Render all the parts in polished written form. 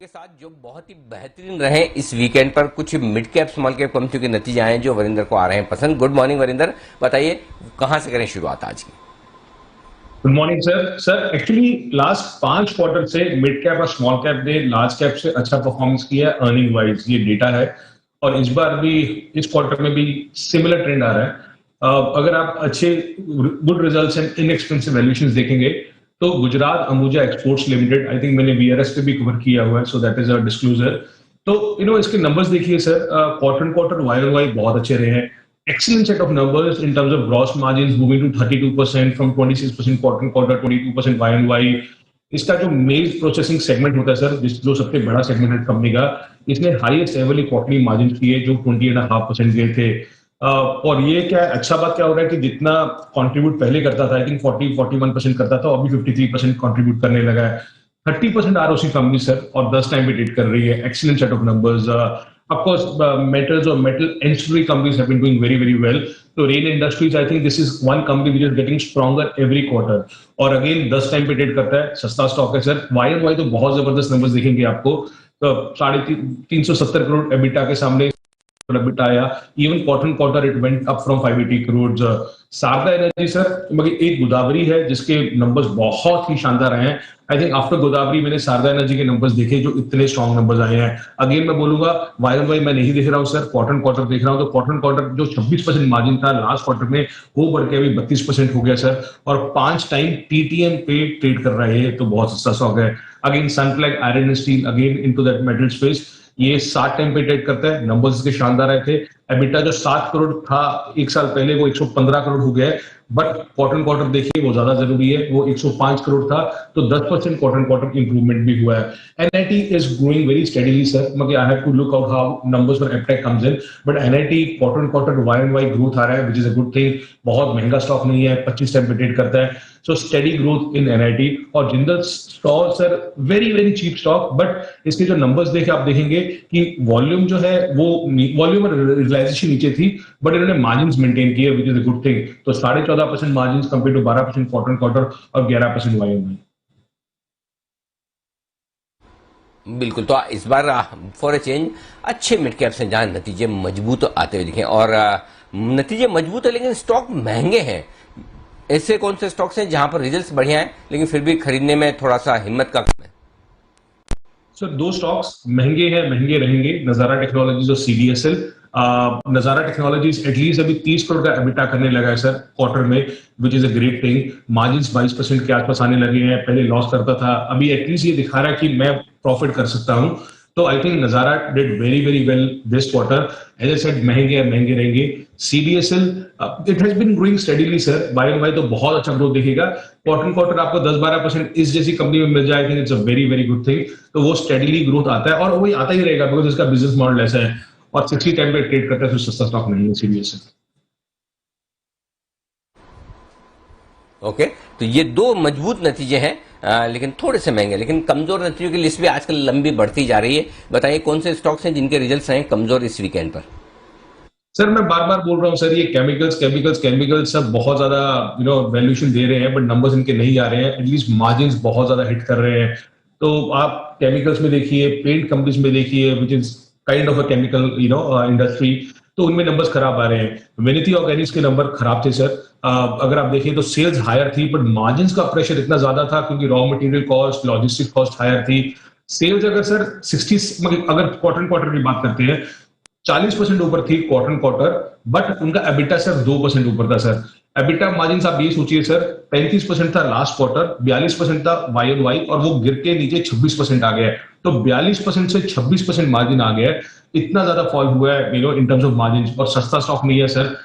के साथ जो बहुत ही बेहतरीन रहे इस वीकेंड पर कुछ मिड कैप स्मॉल कैप कंपनियों के नतीजे आए हैं जो वरिंदर को आ रहे हैं पसंद। गुड मॉर्निंग वरिंदर, बताइए कहां से करें शुरुआत आज की। Good morning sir actually last 5 quarter से मिड कैप और स्मॉल कैप ने लार्ज कैप से अच्छा परफॉर्मेंस किया है अर्निंग वाइज, ये डेटा है। और इस बार भी इस क्वार्टर में भी सिमिलर ट्रेंड आ रहा है। अगर आप अच्छे good results and inexpensive valuations देखेंगे तो Gujarat Ambuja exports limited, I think मैंने वीआरएस पे भी कवर किया हुआ है, so that is a disclosure. तो इसके नंबर्स देखिए sir, quarter quarter Y on Y बहुत अच्छे रहे हैं। Excellent set of numbers in terms of gross margins moving to 32% from 26% quarter on quarter, 22% Y on Y. इसका जो मेल प्रोसेसिंग सेगमेंट होता है सर, जो सबसे बड़ा सेगमेंट है कंपनी का, इसने हाईएस्ट एवर क्वार्टरली मार्जिन किए जो 20.5% गए थे। और ये क्या है, अच्छा बात क्या हो रहा है कि जितना कंट्रीब्यूट पहले करता था, आई थिंक 40-41% करता था, अभी 53% कंट्रीब्यूट करने लगा है। 30% आरओसी कंपनी सर, और 10 टाइम पे ट्रेड कर रही है। Excellent set of numbers. Of course, metals or metal ancillary companies have been doing very, very well. So Rain Industries, I think this is one company which is getting stronger every quarter. और again 10 time पे trade करता है, सस्ता stock है sir. Y and Y तो बहुत जबरदस्त numbers दिखेंगे आपको। तो 370 करोड़ एबिटा के सामने EBITDA आया। Even quarter quarter it went up from 580 crore. Sharda energy sir, मगर एक गोदावरी है जिसके नंबर्स बहुत ही शानदार आए हैं। आई थिंक आफ्टर गोदावरी मैंने शारदा एनर्जी के नंबर्स देखे जो इतने स्ट्रॉन्ग नंबर्स आए हैं। अगेन मैं बोलूंगा वाई ऑन वाई मैं नहीं देख रहा हूँ सर, क्वार्टर क्वार्टर देख रहा हूँ। तो क्वार्टर क्वार्टर जो 26% मार्जिन था लास्ट क्वार्टर में, वो बढ़ के अभी 32% हो गया सर। और 5 टाइम टीटीएम पे ट्रेड कर रहा है, तो बहुत सस्ता स्टॉक है। Again Sunflag iron steel, again into that metal space, ये 7 टाइम पे ट्रेड करता है। नंबर्स इसके शानदार आए थे। एबिटा जो 7 करोड़ था एक साल पहले, वो 115 करोड़ हो गया है। बट क्वार्टर क्वार्टर देखिए, वो ज्यादा जरूरी है, वो 105 करोड़ था, तो 10% क्वार्टर क्वार्टर इंप्रूवमेंट भी हुआ है। NIT is growing very steadily sir, मगर I have to look out how numbers for Aptech comes in. But NIT quarter quarter Y and Y growth आ रहा है, which is a good thing. बहुत महंगा stock नहीं है, 25 टाइम पे trade करता है। So steady growth in NIT. और Jindal steel sir, very very cheap stock, but इसके जो नंबर्स देखे आप देखेंगे कि वॉल्यूम जो है वो वॉल्यूम और रियलाइजेशन नीचे थी, बट इन्होंने मार्जिन मेंटेन किए, which is a good thing. तो 14.5% margin compare to 12% quarter quarter और 11% वाई ऑन वाई। बिल्कुल, तो इस बार फॉर ए चेंज अच्छे मिड कैप्स हैं जहां नतीजे मजबूत आते हुए दिखे, और नतीजे मजबूत है लेकिन स्टॉक महंगे हैं। ऐसे कौन से स्टॉक्स हैं जहां पर रिजल्ट्स बढ़िया हैं लेकिन फिर भी खरीदने में थोड़ा सा हिम्मत का कम है? सर दो स्टॉक्स महंगे हैं, महंगे रहेंगे, नजारा टेक्नोलॉजीज और सीडीएसएल। नजारा टेक्नोलॉजीज एटलीस्ट अभी 30 करोड़ का एबिटा करने लगा है सर क्वार्टर में, विच is a great thing. Margin 22% के आसपास आने लगे हैं, पहले लॉस करता था, अभी एटलीस्ट ये दिखा रहा है कि मैं प्रॉफिट कर सकता हूं। तो I think Nazara did very very well this quarter. As I said, महंगे हैं, महंगे रहेंगे। CDSL it has been growing steadily sir, by and by तो बहुत अच्छा ग्रोथ दिखेगा। क्वार्टर क्वार्टर आपको 10-12% इस जैसी कंपनी में मिल जाए, I think it's a very very good thing. तो वो स्टेडीली ग्रोथ आता है, और वही आता ही रहेगा बिकॉज इसका बिजनेस मॉडल ऐसा है। और 60 टाइम पे ट्रेड करता है, तो सस्ता स्टॉक नहीं है सीडीएसएल। ओके, तो ये दो मजबूत नतीजे हैं, लेकिन थोड़े से महंगे। लेकिन कमजोर नतीजों की लिस्ट भी आजकल लंबी बढ़ती जा रही है। बताइए कौन से स्टॉक्स हैं जिनके रिजल्ट्स हैं कमजोर इस वीकेंड पर? सर मैं बार बार बोल रहा हूँ सर, ये केमिकल्स केमिकल्स केमिकल्स सब बहुत ज्यादा वैल्यूएशन दे रहे हैं, बट नंबर्स इनके नहीं आ रहे हैं। एटलीस्ट मार्जिन बहुत ज्यादा हिट कर रहे हैं। तो आप केमिकल्स में देखिए, पेंट कंपनीज में देखिए, which is kind of a chemical industry, तो उनमें नंबर्स खराब आ रहे हैं। वेनिती ऑर्गेनिक्स के नंबर खराब थे सर। अगर आप देखिए तो सेल्स हायर थी, बट मार्जिन का प्रेशर इतना ज्यादा था क्योंकि raw material cost, logistic cost higher थी। सेल्स अगर सर 60, मतलब अगर क्वार्टर क्वार्टर की बात करते हैं, 40% ऊपर थी क्वार्टर क्वार्टर, बट उनका एबिटा सिर्फ 2% ऊपर था सर। एबिटा मार्जिन आप ये सोचिए सर, 35% था लास्ट क्वार्टर, 42% था वाई ऑन वाई, और वो गिर के नीचे 26% आ गया है। तो 42% से 26% मार्जिन आ गया है। इतना ज्यादा फॉल हुआ है इन टर्म्स ऑफ मार्जिन, और सस्ता स्टॉक नहीं है sir.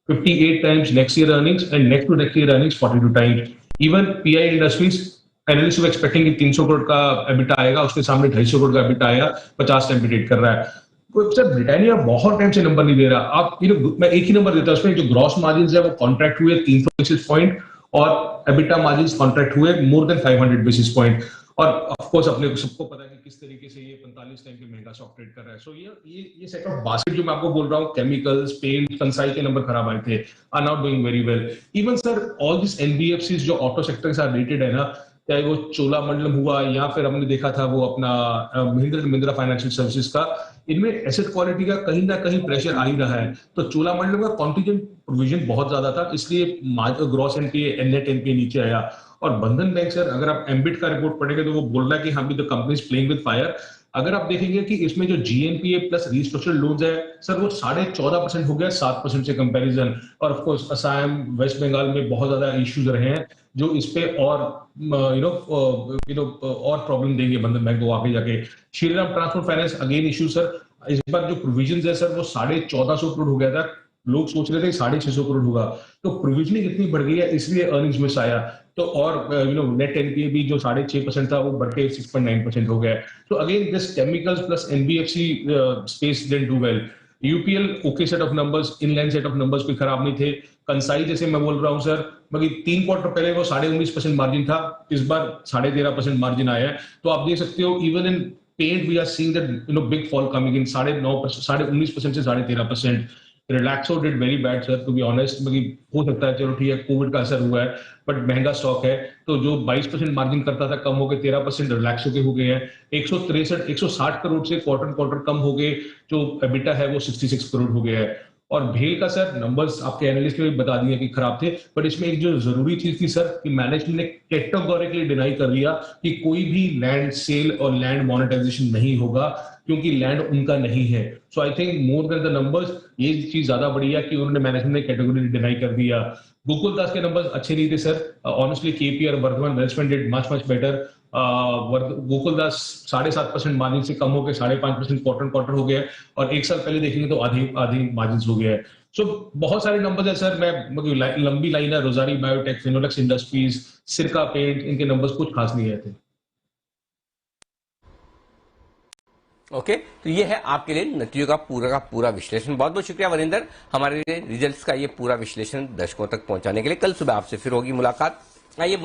58 times next year earnings, and next to next year earnings 42 times. Even PI industries, analyst expecting कि 300 करोड़ का एबिटा आएगा, उसके सामने 250 करोड़ का एबिटा आया, 50 टाइम पे ट्रेड कर रहा है। सर ब्रिटानिया बहुत टाइम से नंबर नहीं दे रहा। आप मैं एक ही नंबर देता हूं उसमें, जो ग्रॉस मार्जिन है वो कॉन्ट्रैक्ट हुए 300 बेसिस पॉइंट, और एबिटा मार्जिन कॉन्ट्रैक्ट हुए मोर देन 500 बेसिस पॉइंट। और ऑफ कोर्स अपने को सबको पता है कि किस तरीके से ये 45 टाइम पे महंगा स्टॉक ट्रेड कर रहा है। सो ये सेट ऑफ बास्केट जो मैं आपको बोल रहा हूँ, केमिकल्स, पेंट, कंसाई के नंबर खराब आए थे, are not doing very well. Even sir all this NBFCs जो ऑटो सेक्टर के साथ रिलेटेड है ना, चाहे वो चोलामंडलम हुआ या फिर हमने देखा था वो अपना Mahindra and Mahindra financial services का, इनमें एसेट क्वालिटी का कहीं ना कहीं प्रेशर आ ही रहा है। तो चोलामंडलम का कॉन्टीजेंट प्रोविजन बहुत ज्यादा था, इसलिए ग्रॉस एनपीए नेट एनपीए नीचे आया। और बंधन बैंक सर, अगर आप एम्बिट का रिपोर्ट पढ़ेंगे तो वो बोल रहा है कि हम भी the company is playing with fire. अगर आप देखेंगे कि इसमें जो जीएनपीए प्लस रिस्ट्रक्चर्ड लोन्स है सर, वो 14.5% हो गया 7% से कंपैरिजन। और ऑफ कोर्स असम, वेस्ट बंगाल में बहुत ज्यादा इश्यूज रहे हैं जो इस पे और और प्रॉब्लम देंगे बंधन बैंक को आगे जाके। Shriram transport finance again issue sir, इस बार जो प्रोविजन है सर वो 1450 करोड़ हो गया था, लोग सोच रहे थे 650 करोड़ होगा, तो प्रोविजनिंग इतनी बढ़ गई है इसलिए अर्निंग्स मिस आया। तो और नेट एनपीए भी जो 6.5% था वो बढ़ के 6.9% हो गया। तो again this chemicals plus NBFC space didn't do well. UPL okay set of numbers, inline set of numbers कोई खराब नहीं थे। कंसाई जैसे मैं बोल रहा हूँ सर, बाकी 3 क्वार्टर पहले वो 19.5% मार्जिन था, इस बार 13.5% मार्जिन आया है। तो आप देख सकते हो even in paint we are seeing that big fall coming in 9.5%, 19% से 13.5%। Relaxo did very bad sir, to be honest. हो सकता है, चलो ठीक है, कोविड का असर हुआ है, बट महंगा स्टॉक है। तो जो 22% मार्जिन करता था कम हो गए 13% रिलैक्सो के हो गए हैं। 160 करोड़ से क्वार्टर क्वार्टर कम हो गए, जो एबिटा है वो 66 करोड़ हो गया है। और भेल का सर नंबर्स आपके एनालिस्ट ने भी बता दिए कि खराब थे, बट इसमें एक जो जरूरी चीज थी सर कि मैनेजमेंट ने कैटेगोरिकली डिनाई कर दिया कि कोई भी लैंड सेल और लैंड मोनेटाइजेशन नहीं होगा, क्योंकि लैंड उनका नहीं है। So I think more than the numbers, ये चीज ज्यादा बड़ी है कि उन्होंने मैनेजमेंट ने कैटेगोरी डिनाई कर दिया। गोकुल दास के नंबर्स अच्छे नहीं थे सर, ऑनेस्टली केपी और वर्धमान वेल्समैन did much much better. Gokul Das 7.5% margin से कम होकर 5.5% क्वार्टर क्वार्टर हो गया है, और एक साल पहले देखेंगे तो आधी आधी मार्जिन हो गया है। सो बहुत सारे नंबर्स है सर, मैं लंबी लाइन है, रोजारी बायोटेक, फिनोलेक्स इंडस्ट्रीज, सिरका पेंट, इनके नंबर्स कुछ खास नहीं आए थे। ओके, तो ये है आपके लिए नतीजों का पूरा विश्लेषण। बहुत बहुत शुक्रिया वरिंदर, हमारे रिजल्ट्स का ये पूरा विश्लेषण दर्शकों तक पहुंचाने के लिए। कल सुबह आपसे फिर होगी मुलाकात। आइए